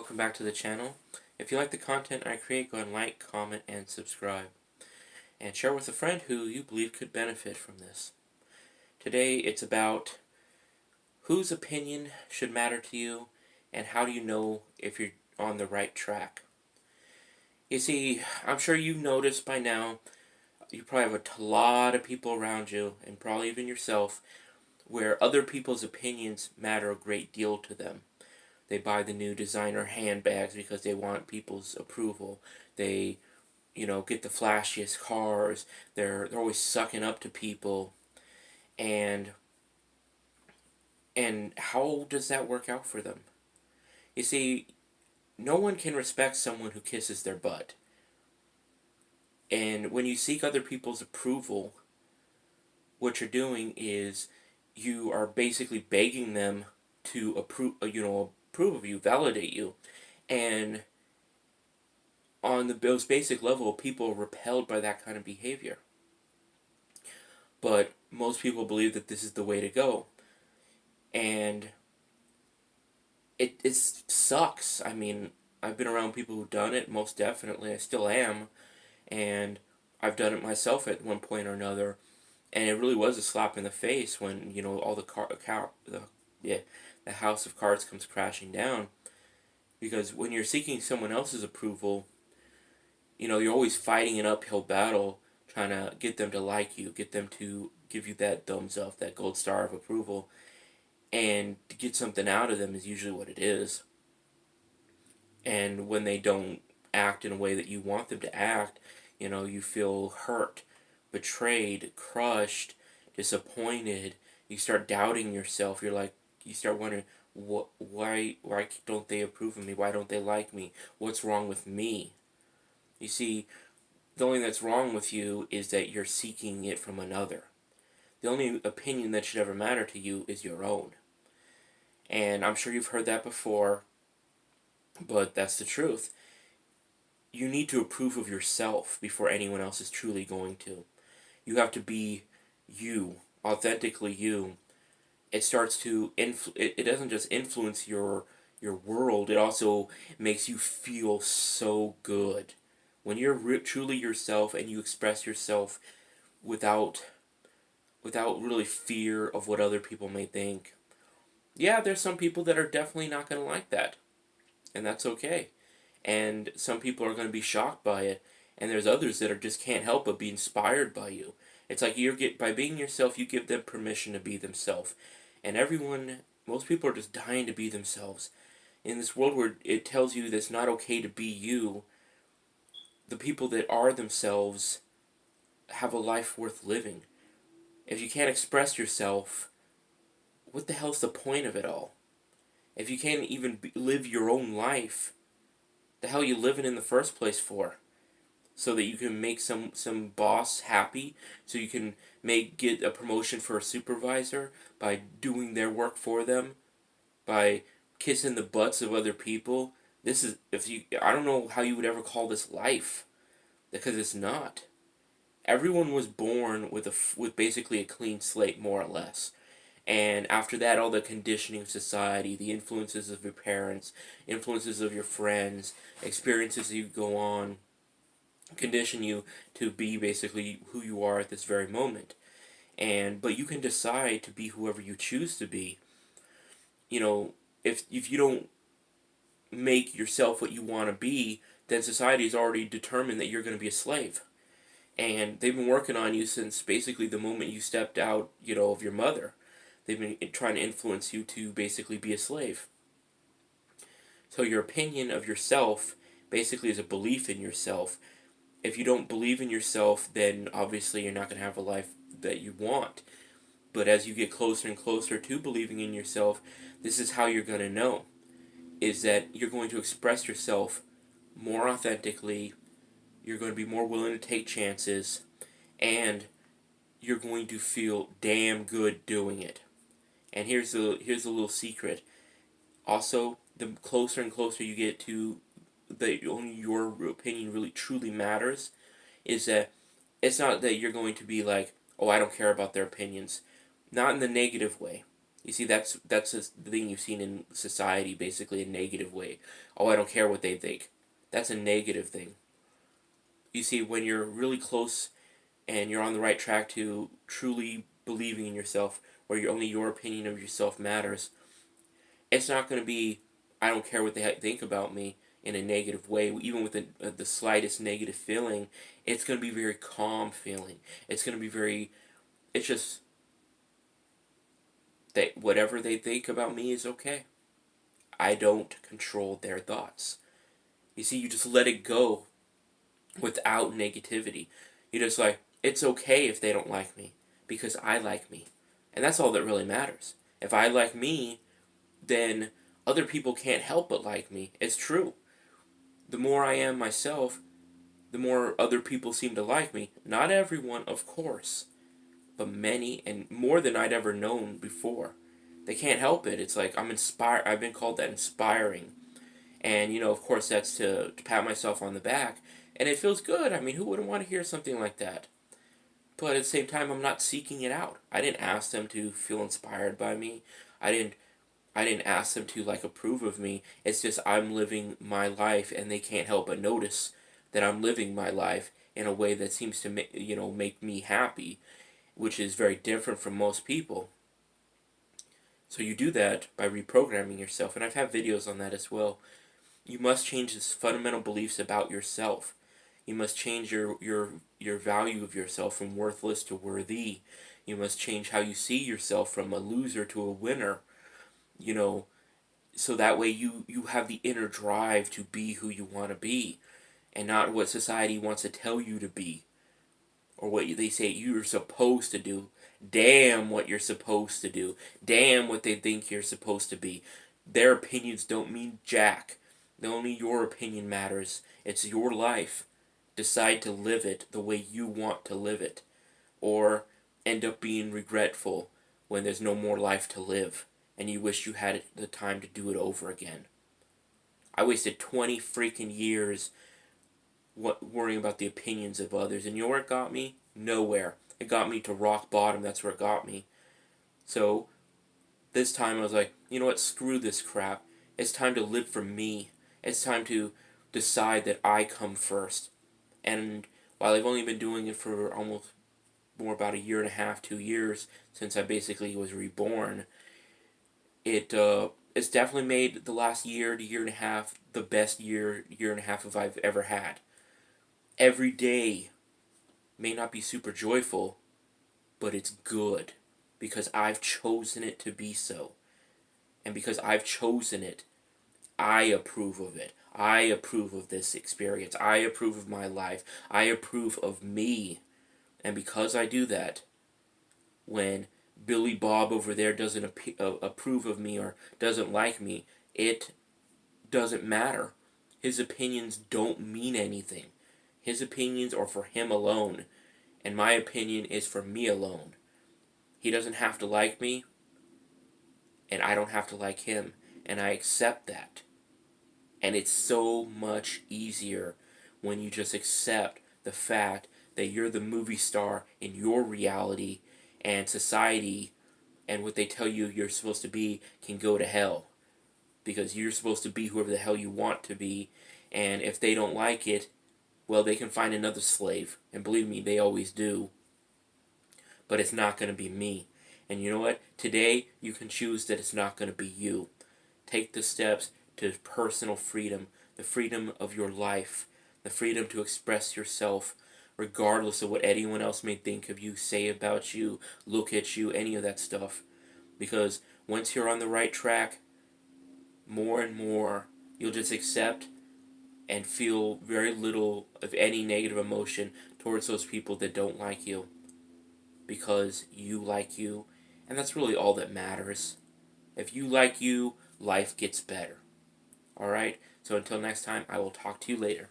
welcome back to the channel. If you like the content I create, go ahead and like, comment, and subscribe. And share with a friend who you believe could benefit from this. Today it's about whose opinion should matter to you and how do you know if you're on the right track. You see, I'm sure you've noticed by now, you probably have a lot of people around you, and probably even yourself, where other people's opinions matter a great deal to them. They buy the new designer handbags because they want people's approval. They, get the flashiest cars. They're always sucking up to people. And how does that work out for them? You see, no one can respect someone who kisses their butt. And when you seek other people's approval, what you're doing is you are basically begging them to approve of you, validate you. And on the most basic level, people are repelled by that kind of behavior. But most people believe that this is the way to go. And it sucks. I mean, I've been around people who've done it, most definitely. I still am. And I've done it myself at one point or another. And it really was a slap in the face when, all the house of cards comes crashing down. Because when you're seeking someone else's approval, you're always fighting an uphill battle, trying to get them to like you, get them to give you that thumbs up, that gold star of approval. And to get something out of them is usually what it is. And when they don't act in a way that you want them to act, you feel hurt, betrayed, crushed, disappointed. You start doubting yourself. You start wondering, why don't they approve of me? Why don't they like me? What's wrong with me? You see, the only thing that's wrong with you is that you're seeking it from another. The only opinion that should ever matter to you is your own. And I'm sure you've heard that before, but that's the truth. You need to approve of yourself before anyone else is truly going to. You have to be you, authentically you. It starts to it doesn't just influence your world, it also makes you feel so good. When you're truly yourself and you express yourself without really fear of what other people may think. Yeah, there's some people that are definitely not going to like that. And that's okay. And some people are going to be shocked by it. And there's others that just can't help but be inspired by you. It's like by being yourself, you give them permission to be themselves. And most people are just dying to be themselves. In this world where it tells you that it's not okay to be you, the people that are themselves have a life worth living. If you can't express yourself, what the hell's the point of it all? If you can't even live your own life, the hell you living in the first place for? So that you can make some boss happy, so you can get a promotion for a supervisor by doing their work for them, by kissing the butts of other people. I don't know how you would ever call this life, because it's not. Everyone was born with basically a clean slate, more or less. And after that, all the conditioning of society, the influences of your parents, influences of your friends, experiences you go on, condition you to be basically who you are at this very moment. But you can decide to be whoever you choose to be. If you don't make yourself what you want to be, then society has already determined that you're going to be a slave. And they've been working on you since basically the moment you stepped out, of your mother. They've been trying to influence you to basically be a slave. So your opinion of yourself basically is a belief in yourself. If you don't believe in yourself, then obviously you're not going to have a life that you want. But as you get closer and closer to believing in yourself, this is how you're going to know. Is that you're going to express yourself more authentically, you're going to be more willing to take chances, and you're going to feel damn good doing it. And here's a little secret. Also, the closer and closer you get to that only your opinion really truly matters, is that it's not that you're going to be like, oh, I don't care about their opinions. Not in the negative way. You see, that's the thing you've seen in society, basically a negative way. Oh, I don't care what they think. That's a negative thing. You see, when you're really close and you're on the right track to truly believing in yourself, where only your opinion of yourself matters, it's not going to be, I don't care what they think about me in a negative way, even with the slightest negative feeling. It's going to be very calm feeling. It's going to be very, it's just that whatever they think about me is okay. I don't control their thoughts. You see, you just let it go without negativity. You're just like, it's okay if they don't like me because I like me. And that's all that really matters. If I like me, then other people can't help but like me. It's true. The more I am myself, the more other people seem to like me. Not everyone, of course, but many, and more than I'd ever known before. They can't help it. It's like I'm inspired. I've been called that inspiring. And, of course, that's to pat myself on the back. And it feels good. I mean, who wouldn't want to hear something like that? But at the same time, I'm not seeking it out. I didn't ask them to feel inspired by me. I didn't I didn't ask them to like approve of me. It's just I'm living my life and they can't help but notice that I'm living my life in a way that seems to make me happy, which is very different from most people. So you do that by reprogramming yourself, and I've had videos on that as well. You must change these fundamental beliefs about yourself. You must change your value of yourself from worthless to worthy. You must change how you see yourself from a loser to a winner. You know, so that way you have the inner drive to be who you want to be and not what society wants to tell you to be or what they say you're supposed to do. Damn what you're supposed to do. Damn what they think you're supposed to be. Their opinions don't mean jack. Only your opinion matters. It's your life. Decide to live it the way you want to live it, or end up being regretful when there's no more life to live and you wish you had the time to do it over again. I wasted 20 freaking years worrying about the opinions of others, and you know where it got me? Nowhere. It got me to rock bottom. That's where it got me. So this time I was like, you know what? Screw this crap. It's time to live for me. It's time to decide that I come first. And while I've only been doing it for almost more about a year and a half, 2 years since I basically was reborn, it's definitely made the last year to year and a half the best year and a half of I've ever had. Every day may not be super joyful, but it's good because I've chosen it to be so. And because I've chosen it, I approve of it. I approve of this experience. I approve of my life. I approve of me. And because I do that, when Billy Bob over there doesn't approve of me or doesn't like me, it doesn't matter. His opinions don't mean anything. His opinions are for him alone, and my opinion is for me alone. He doesn't have to like me, and I don't have to like him, and I accept that. And it's so much easier when you just accept the fact that you're the movie star in your reality, and society and what they tell you you're supposed to be can go to hell. Because you're supposed to be whoever the hell you want to be, and if they don't like it, well, they can find another slave. And believe me, they always do. But it's not going to be me. And you know what? Today, you can choose that it's not going to be you. Take the steps to personal freedom, the freedom of your life, the freedom to express yourself, regardless of what anyone else may think of you, say about you, look at you, any of that stuff. Because once you're on the right track, more and more, you'll just accept and feel very little of any negative emotion towards those people that don't like you. Because you like you, and that's really all that matters. If you like you, life gets better. Alright? So until next time, I will talk to you later.